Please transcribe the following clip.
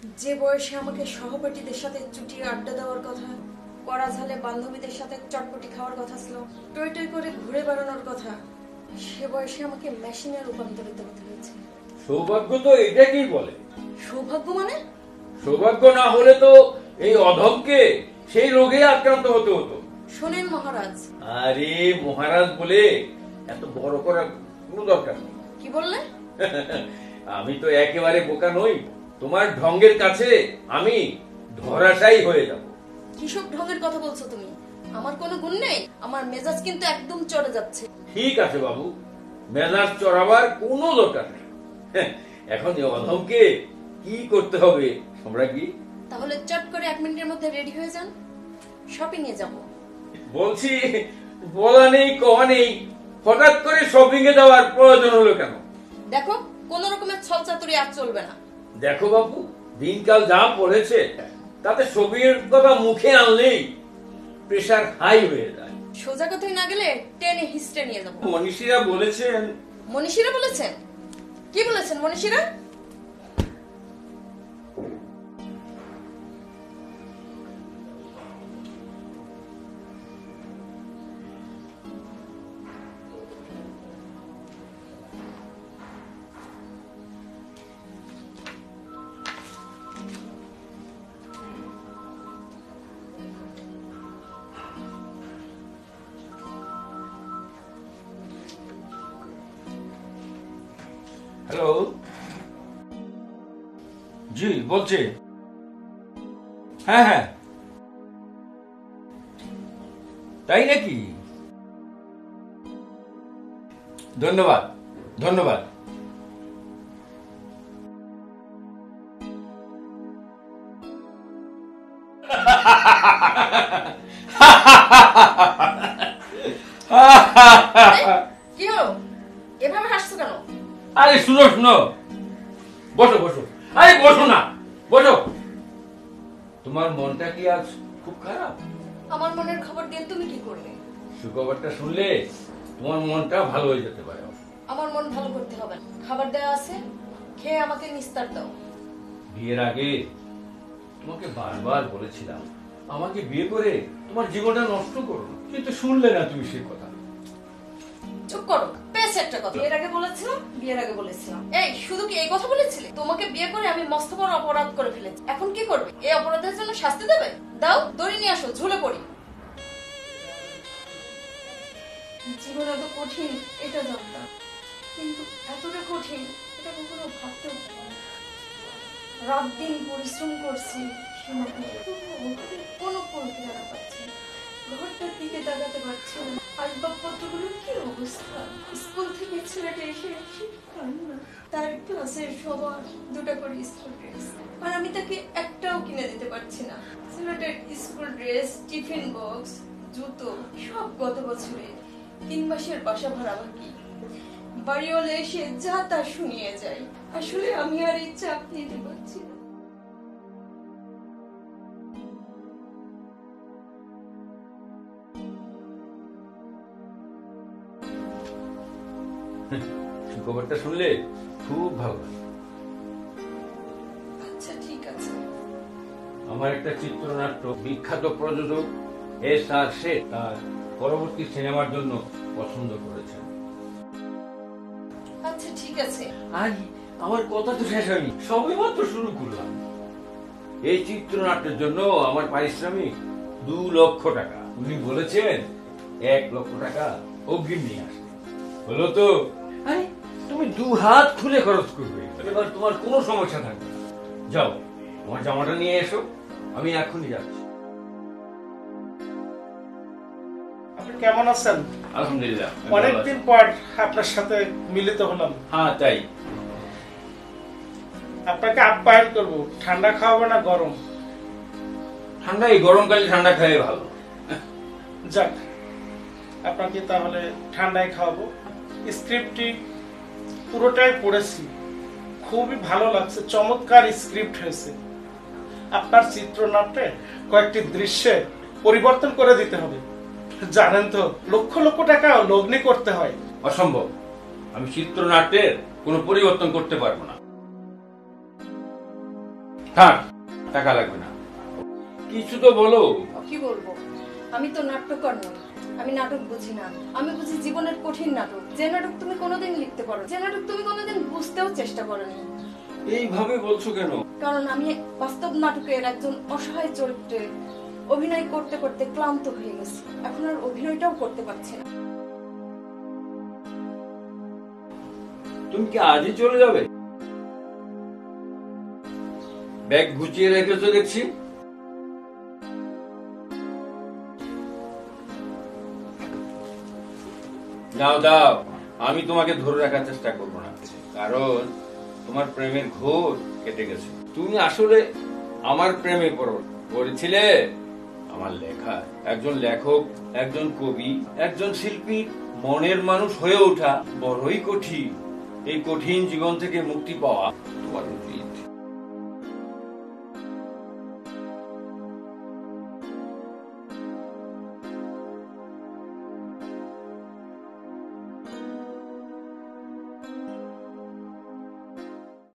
যে বয়সে আমাকে সহপাঠীদের সাথে চুটিয়ে আড্ডা দেওয়ার কথা, কড়া ঝালে বান্ধবীদের সাথে চটপটি খাওয়ার কথা ছিল, টই টই করে ঘুরে বেড়ানোর কথা, সে বয়সে আমাকে মেশিনে রূপান্তরিত হতে হয়েছে। সৌভাগ্য তো এটাকেই বলে। সৌভাগ্য মানে? সৌভাগ্য না হলে তো এই অধমকে সেই রোগে আক্রান্ত হতে হতো। শোনেন মহারাজ। আরে মহারাজ বলে এত বড় করার কোনো দরকার নেই। কি বললে? আমি তো একেবারে বোকা নই, তোমার ঢঙ্গের কাছে আমি ধরাশায়ী হয়ে যাব। কিসব ঢঙ্গের কথা বলছো তুমি? আমার কোনো গুণ নেই? আমার মেজাজ কিন্তু একদম চড়ে যাচ্ছে। ঠিক আছে বাবু, মেজাজ চড়াবার কোনো দরকার নেই। এখন এই অধমকে কি করতে হবে সম্রাজ্ঞী? তাহলে চট করে 1 মিনিটের মধ্যে রেডি হয়ে যান, শপিং এ যাব। বলছি, বলা নেই কওয়া নেই, হঠাৎ করে শপিং এ যাওয়ার প্রয়োজন হলো কেন? দেখো, কোন রকমের ছলচাতুরি আর চলবে না। দেখো বাবু, দিনকাল যা পড়েছে তাতে শপিংয়ের কথা মুখে আনলেই প্রেসার হাই হয়ে যায়। সোজা কথায় না গেলে টেনে হিস্টে নিয়ে যাবো। মনীষীরা বলেছেন। মনীষীরা বলেছেন? কি বলেছেন মনীষীরা? হ্যালো, জি বলছি। হ্যাঁ হ্যাঁ, তাই নাকি? ধন্যবাদ ধন্যবাদ। কি হলো, এভাবে হাসছো কেন? আরে শুনো শুনো, বসো বসো। আরে বসো না, বসো। তোমার মনটা কি আজ খুব খারাপ? আমার মনের খবর দিয়ে তুমি কি করবে? সুখবরটা শুনলে তোমার মনটা ভালো হয়ে যেতে পারে। আমার মন ভালো করতে হবে না, খাবার দেওয়া আছে, খেয়ে আমাকে নিস্তার দাও। বিয়ের আগে তোমাকে বারবার বলেছিলাম আমাকে বিয়ে করে তোমার জীবনটা নষ্ট করো না, কিন্তু শুনলে না তুমি সে কথা। চুপ করো, বেশ একটা কথা। বিয়ের আগে বলেছিলাম, বিয়ের আগে বলেছিলাম। এই শুধু কি এই কথা বলেছিলে? তোমাকে বিয়ে করে আমি মস্ত বড় অপরাধ করে ফেলেছি, এখন কি করবে? এই অপরাধের জন্য শাস্তি দেবে? দাও, দড়ি নিয়ে আসো, ঝুলে পড়ি। জীবন এত কঠিন এটা জানতাম, কিন্তু এতটা কঠিন এটা কখনো ভাবতেও পারিনি। রাত দিন পরিশ্রম করছি, কোনো পরিত্রাণ পাচ্ছি না। ঘরটার দিকে তাকাতে পারছি না। আসবাবপত্রগুলোর কি অবস্থা! স্কুল থেকে ছেলেটা এসে কান্না। তার ক্লাসের সবার 2টা করে স্কুল ড্রেস, আর আমি তাকে একটাও কিনে দিতে পারছি না। ছেলেটার স্কুল ড্রেস, টিফিন বক্স, জুতো সব গত বছরে 3 মাসের বাসা ভাড়া বাকি। বাড়িওয়ালা এসে যা তা শুনিয়ে যায়। আসলে আমি আর এই চাপ নিতে পারছি না। সুখবরটা শুনলে খুব ভালো লাগে। আচ্ছা ঠিক আছে। আমার একটা চিত্রনাট্য বিখ্যাত প্রযোজক S.R. শেঠ তার পরবর্তী সিনেমার জন্য পছন্দ করেছেন। আচ্ছা ঠিক আছে। আজ আমার কথা তো শেষ হয়নি, সবে মাত্র শুরু করলাম। এই চিত্রনাট্যের জন্য আমার পারিশ্রমিক 2 লক্ষ টাকা। উনি বলেছেন 1 লক্ষ টাকা অগ্রিম নিয়ে আসতে। হলো তো? আরে তুমি 2 হাত খুলে খরচ করবে, এবার তোমার কোনো সমস্যা থাকবে না। যাও, তোমার জামাটা নিয়ে এসো, আমি এখনই যাচ্ছি। আপনি কেমন আছেন? আলহামদুলিল্লাহ, অনেকদিন পর আপনার সাথে মিলিত হলাম। হ্যাঁ তাই। আপনাকে আপ্যায়ন করব। ঠান্ডা খাওয়াবো না গরম? ঠান্ডা, এই গরমকালে ঠান্ডা খাওয়াই ভালো। যাক, আপনাকে তাহলে ঠান্ডায় খাওয়াবো। স্ক্রিপ্টটি পুরোটাই পড়েছি, খুবই ভালো লাগছে, চমৎকার স্ক্রিপ্ট হয়েছে। আপনার চিত্রনাট্যে কয়েকটি দৃশ্যে পরিবর্তন করে দিতে হবে। জানেন তো, লক্ষ লক্ষ টাকা লগ্নি করতে হয়। অসম্ভব, আমি চিত্রনাট্যের কোনো পরিবর্তন করতে পারবো না। থাক, টাকা লাগবে না। কিছু তো বলো। কি বলবো? আমি তো নাট্যকর নই, আমি নাটক বুঝি না। আমি বুঝি জীবনের কঠিন নাটক, যে নাটক তুমি কোনোদিন লিখতে পারো, যে নাটক তুমি কোনোদিন বুঝতেও চেষ্টা করোনি। এইভাবে বলছো কেন? কারণ আমি বাস্তব নাটকের একজন অসহায় চরিত্রে অভিনয় করতে করতে ক্লান্ত হয়ে গেছি, এখন আর অভিনয়টাও করতে পারছি না। তুমি কি আজই চলে যাবে? ব্যাগ গুছিয়ে রেখেছো দেখছি। দাও দাও, আমি তোমাকে ধরে রাখার চেষ্টা করবো না, কারণ তোমার প্রেমের ঘোর কেটে গেছে। তুমি আসলে আমার প্রেমে পড়েছিলে। আমার লেখা, একজন লেখক, একজন কবি, একজন শিল্পী মনের মানুষ হয়ে ওঠা বড়ই কঠিন। এই কঠিন জীবন থেকে মুক্তি পাওয়া তোমার